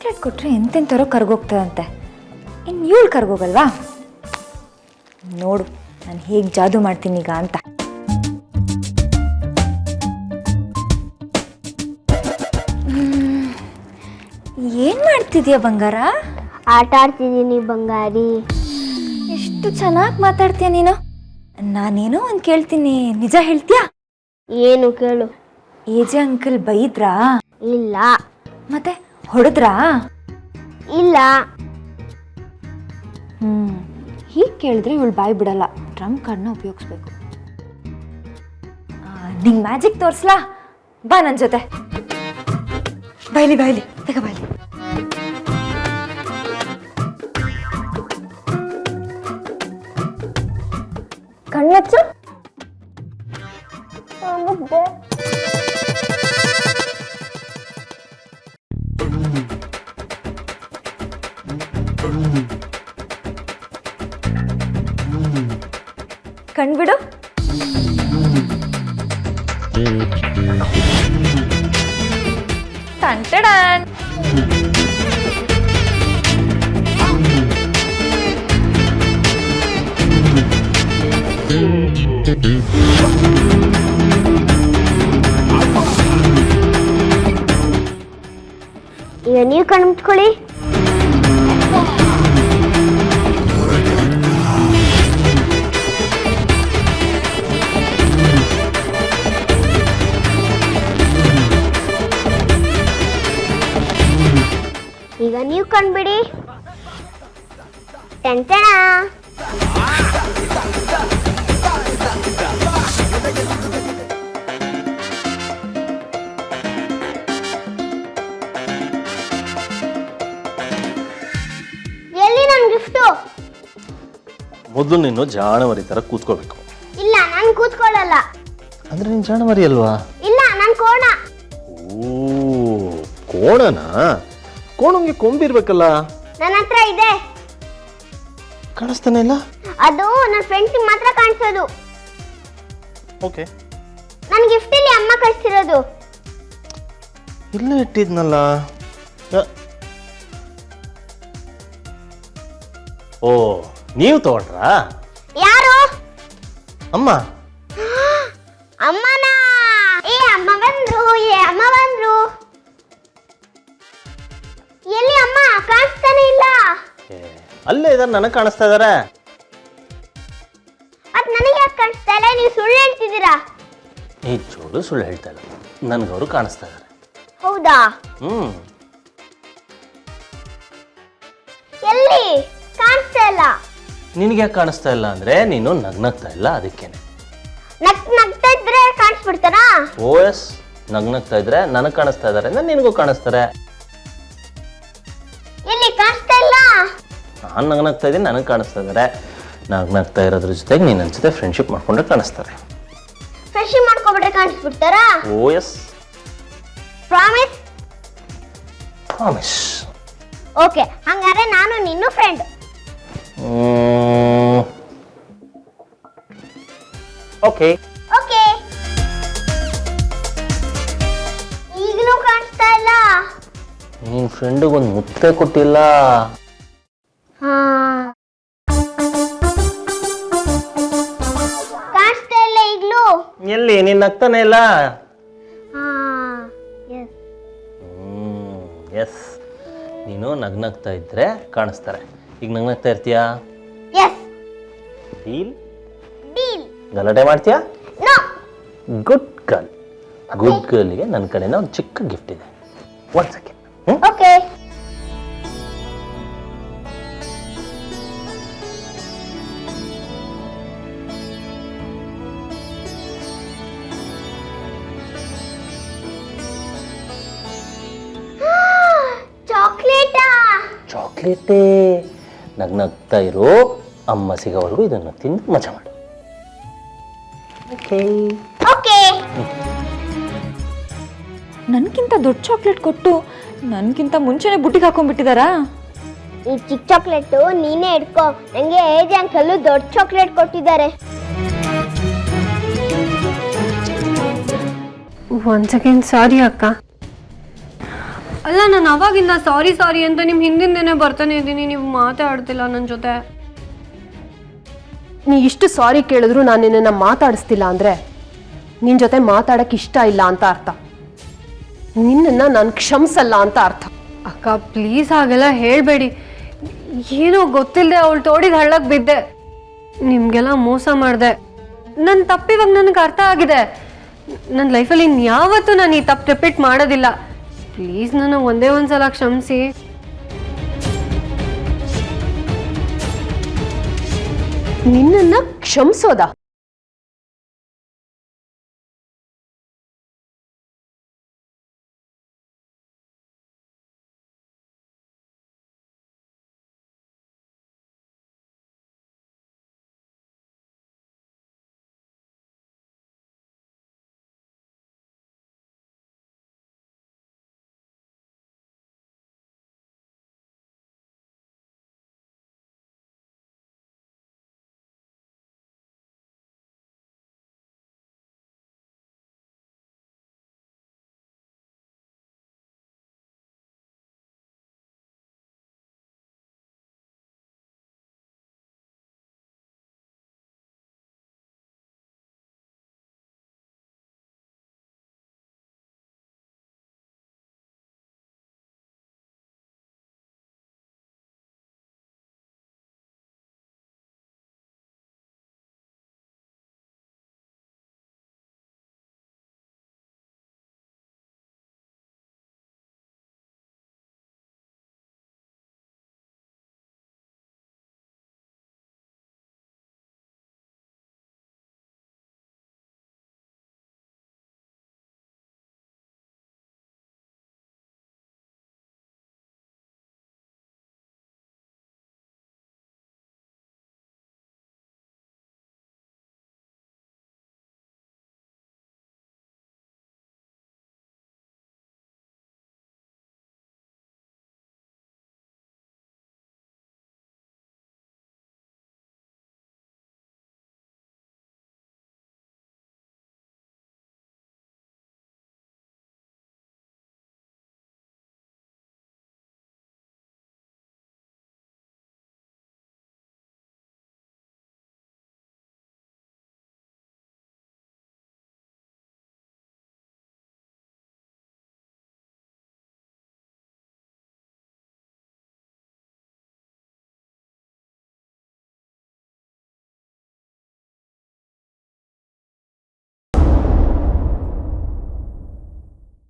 Chocolate ಕೊಟ್ಟರೆ ಎಂತೆಂಥವ್ರೋ ಕರ್ಗೋಗ್ತದಂತೆ. ಇನ್ನು ಇವಳು ಕರ್ಗೋಗಲ್ವಾ? ನೋಡು ನಾನು ಹೇಗೆ ಜಾದು ಮಾಡ್ತೀನಿ ಈಗ ಅಂತ. ಏನು ಮಾಡ್ತಿದ್ಯಾ ಬಂಗಾರ? ಆಟ ಆಡ್ತಿದ್ದೀನಿ ಬಂಗಾರಿ. ಎಷ್ಟು ಚೆನ್ನಾಗಿ ಮಾತಾಡ್ತೀಯ ನೀನು. ನಾನೇನೋ ಒಂದು ಕೇಳ್ತೀನಿ, ನಿಜ ಹೇಳ್ತೀಯಾ? ಏನು ಕೇಳು. ಏಜೆ ಅಂಕಲ್ ಬೈದ್ರಾ? ಇಲ್ಲ. ಮತ್ತೆ ಹೊಡೆದ್ರಾ? ಇಲ್ಲ. ಹೀಗೆ ಕೇಳಿದ್ರೆ ಇವಳು ಬಾಯಿ ಬಿಡಲ್ಲ. ಟ್ರಂಪ್ ಕಾರ್ಡ್ನ ಉಪಯೋಗಿಸ್ಬೇಕು. ನಿಂಗೆ ಮ್ಯಾಜಿಕ್ ತೋರಿಸ್ಲಾ? ಬಾ ನನ್ನ ಜೊತೆ. ಬಾಯ್ಲಿ ಬಾಯ್ಲಿ ಬೇಗ ಬಾಯ್ಲಿ. ಕಣ್ಣಚ್ಚು. ಕಣ್ಬಿಡು. ಟಂಟಡಾನ್. ಈಗ ನೀವು ಕಣ್ಣು ಮುಚ್ಕೊಳ್ಳಿ. ಈಗ ನೀವು ಕಣ್ಬಿಡಿ. ಟೆಂಟಣ. ಎಲ್ಲಿ ನನ್ನ ಗಿಫ್ಟು? ಮೊದಲು ನೀನು ಜಾಣವರಿ ತರ ಕೂತ್ಕೋಬೇಕು. ಇಲ್ಲ, ನಾನು ಕೂತ್ಕೊಳ್ಳಲ್ಲ. ಅಂದ್ರೆ ನೀನು ಜಾಣವರಿ ಅಲ್ವಾ? ಇಲ್ಲ, ನಾನು ಕೋಣ. ಓ, ಕೋಣನಾ? ಕೋಣಂಗೆ ಕೊಂಬಿರ್ಬೇಕಲ್ಲ. ನನ್ನ ಹತ್ರ ಇದೆ. ಕಾಣಿಸ್ತಾನೆ ಇಲ್ಲ. ಅದು ನನ್ನ ಫ್ರೆಂಡ್ಸ್ ಮಾತ್ರ ಕಾಣಿಸೋದು. ಓಕೆ. ನನ್ನ ಗಿಫ್ಟ್ ಇಲ್ಲಿ ಅಮ್ಮ ಕಳಿಸಿರೋದು. ಇಲ್ಲೇ ಇಟ್ಟಿದ್ನಲ್ಲ. ಓ, ನೀವು ತಗೊಂಡ್ರಾ? ಯಾರು? ಅಮ್ಮ. ಅಮ್ಮನಾ? ಏ ಅಮ್ಮ ಬಂದ್ರು, ಅಮ್ಮ ಬಂದ್ರು. ಎಲ್ಲಿ ಅಮ್ಮ? ಕಾಣಿಸ್ತಾನೆ ಇಲ್ಲ. ಅಲ್ಲೇ ಇದಾರೆ, ನನಗೆ ಕಾಣಿಸ್ತಾ ಇದಾರೆ. ಅದ್ ನನಗೆ ಯಾಕೆ ಕಾಣಿಸ್ತಾ ಇಲ್ಲ? ನೀವು ಸುಳ್ಳು ಹೇಳ್ತಿದ್ದೀರಾ. ಈ ಚೋಳು ಸುಳ್ಳು ಹೇಳ್ತಾ ಇಲ್ಲ, ನನಗವರು ಕಾಣಿಸ್ತಾ ಇದಾರೆ. ಹೌದಾ? ಎಲ್ಲಿ ಕಾಣಿಸ್ತಾ ಇಲ್ಲ? ನಿನಗೆ ಯಾಕೆ ಕಾಣಿಸ್ತಾ ಇಲ್ಲ ಅಂದ್ರೆ ನೀನು ನಗ್ನಗ್ತಾ ಇಲ್ಲ, ಅದಕ್ಕೇನೆ. ನಗ್ತಾ ಇದ್ರೆ ಕಾಣಿಸ್ಬಿಡ್ತಾರಾ? ಓ ಎಸ್, ನಗ್ನಗ್ತಾ ಇದ್ರೆ ನನಗೆ ಕಾಣಿಸ್ತಾ ಇದಾರೆ ಅಂದ್ರೆ ನಿನಗೂ ಕಾಣಿಸ್ತಾರೆ. ಎಲ್ಲಿ ಕಾಣಿಸ್ತಾ ಇಲ್ಲ? ನಾನು ನಗ್ನಗ್ತಾ ಇದ್ದೀನಿ, ನನಗೆ ಕಾಣಿಸ್ತಾ ಇದ್ದಾರೆ. ನಗ್ನಗ್ತಾ ಇರೋದ್ರ ಜೊತೆಗೆ ನೀನು ನನ್ನ ಜೊತೆ ಫ್ರೆಂಡ್ಶಿಪ್ ಮಾಡ್ಕೊಂಡ್ರೆ ಕಾಣಿಸ್ತಾರೆ. ಫ್ರೆಂಡ್ಶಿಪ್ ಮಾಡ್ಕೊಬಿಟ್ರೆ ಕಾಣಿಸ್ಬಿಡ್ತಾರಾ? ಓ ಎಸ್. ಪ್ರಾಮಿಸ್? ಪ್ರಾಮಿಸ್. ಓಕೆ, ಹಂಗಾರೆ ನಾನು ನಿನ್ನ ಫ್ರೆಂಡ್. ಓಕೆ. ಓಕೆ. ಈಗಲೂ ಕಾಣಿಸ್ತಾ ಇಲ್ಲ. ನಿನ್ನ ಫ್ರೆಂಡಿಗೆ ಒಂದು ಮುತ್ತೆ ಕೊಟ್ಟಿಲ್ಲ. ಕಾಣಿಸ್ತಾ ಇಲ್ಲ ಈಗಲೂ. ಎಲ್ಲಿ? ನೀನು ನಗ್ತಾನೆ ಇಲ್ಲ. ಎಸ್, ನೀನು ನಗ್ನಗ್ತಾ ಇದ್ರೆ ಕಾಣಿಸ್ತಾರೆ. ಈಗ ನಗ್ನಗ್ತಾ ಇರ್ತೀಯಾ? ಎಸ್. ಡೀಲ್? ಡೀಲ್. ಗಲಾಟೆ ಮಾಡ್ತೀಯಾ? ನೋ. Good girl. ಗುಡ್ ಗರ್ಲ್ಗೆ ನನ್ನ ಕಡೆಯಿಂದ ಒಂದು ಚಿಕ್ಕ ಗಿಫ್ಟ್ ಇದೆ. One second. ಓಕೆ. ಚಾಕ್ಲೇಟಾ? ಚಾಕ್ಲೇಟೇ. ನಗ್ನಗ್ತಾ ಇರೋ, ಅಮ್ಮ ಸಿಗೋವರೆಗೂ ಇದನ್ನು ತಿಂದು ಮಜಾ ಮಾಡು. ಓಕೆ. ಓಕೆ. ನನಗಿಂತ ದೊಡ್ಡ ಚಾಕ್ಲೇಟ್ ಕೊಟ್ಟು ನನಗಿಂತ ಮುಂಚೆನೆ ಬುಟ್ಟಿಗೆ ಹಾಕೊಂಡ್ಬಿಟ್ಟಿದಾರಾ? ಈ ಚಿಕ್ಕ ಚಾಕ್ಲೇಟು ನೀನೇ ಇಟ್ಕೋ. ನಂಗೆ ಏಜ್ ಅಂಕಲ್ ದೊಡ್ಡ ಚಾಕ್ಲೇಟ್ ಕೊಟ್ಟಿದ್ದಾರೆ. ಒನ್ ಸೆಕೆಂಡ್, ಸಾರಿ ಅಕ್ಕ. ಅಲ್ಲ ನಾನು ಅವಾಗಿಂದ ಸಾರಿ ಸಾರಿ ಅಂತ ನಿಮ್ಮ ಹಿಂದಿಂದೇನೆ ಬರ್ತಾನೆ ಇದ್ದೀನಿ, ನೀವು ಮಾತಾಡ್ತಿಲ್ಲ ನನ್ನ ಜೊತೆ. ನೀ ಇಷ್ಟು ಸಾರಿ ಕೇಳಿದ್ರು ನಾನು ನಿನ್ನನ್ನು ಮಾತಾಡಿಸ್ತಿಲ್ಲ ಅಂದರೆ ನಿನ್ನ ಜೊತೆ ಮಾತಾಡೋಕ್ಕೆ ಇಷ್ಟ ಇಲ್ಲ ಅಂತ ಅರ್ಥ. ನಿನ್ನನ್ನು ನಾನು ಕ್ಷಮಿಸಲ್ಲ ಅಂತ ಅರ್ಥ. ಅಕ್ಕ ಪ್ಲೀಸ್ ಹಾಗೆಲ್ಲ ಹೇಳಬೇಡಿ. ಏನೋ ಗೊತ್ತಿಲ್ಲದೆ ಅವಳು ತೋಡಿದ ಹಳ್ಳಕ್ಕೆ ಬಿದ್ದೆ, ನಿಮಗೆಲ್ಲ ಮೋಸ ಮಾಡಿದೆ. ನನ್ನ ತಪ್ಪಿವಾಗ ನನಗೆ ಅರ್ಥ ಆಗಿದೆ. ನನ್ನ ಲೈಫಲ್ಲಿ ಇನ್ಯಾವತ್ತೂ ನಾನು ಈ ತಪ್ಪು ರಿಪೀಟ್ ಮಾಡೋದಿಲ್ಲ. ಪ್ಲೀಸ್ ನನ್ನ ಒಂದೇ ಒಂದ್ಸಲ ಕ್ಷಮಿಸಿ. ನಿನ್ನನ್ನು ಕ್ಷಮಿಸೋದಾ?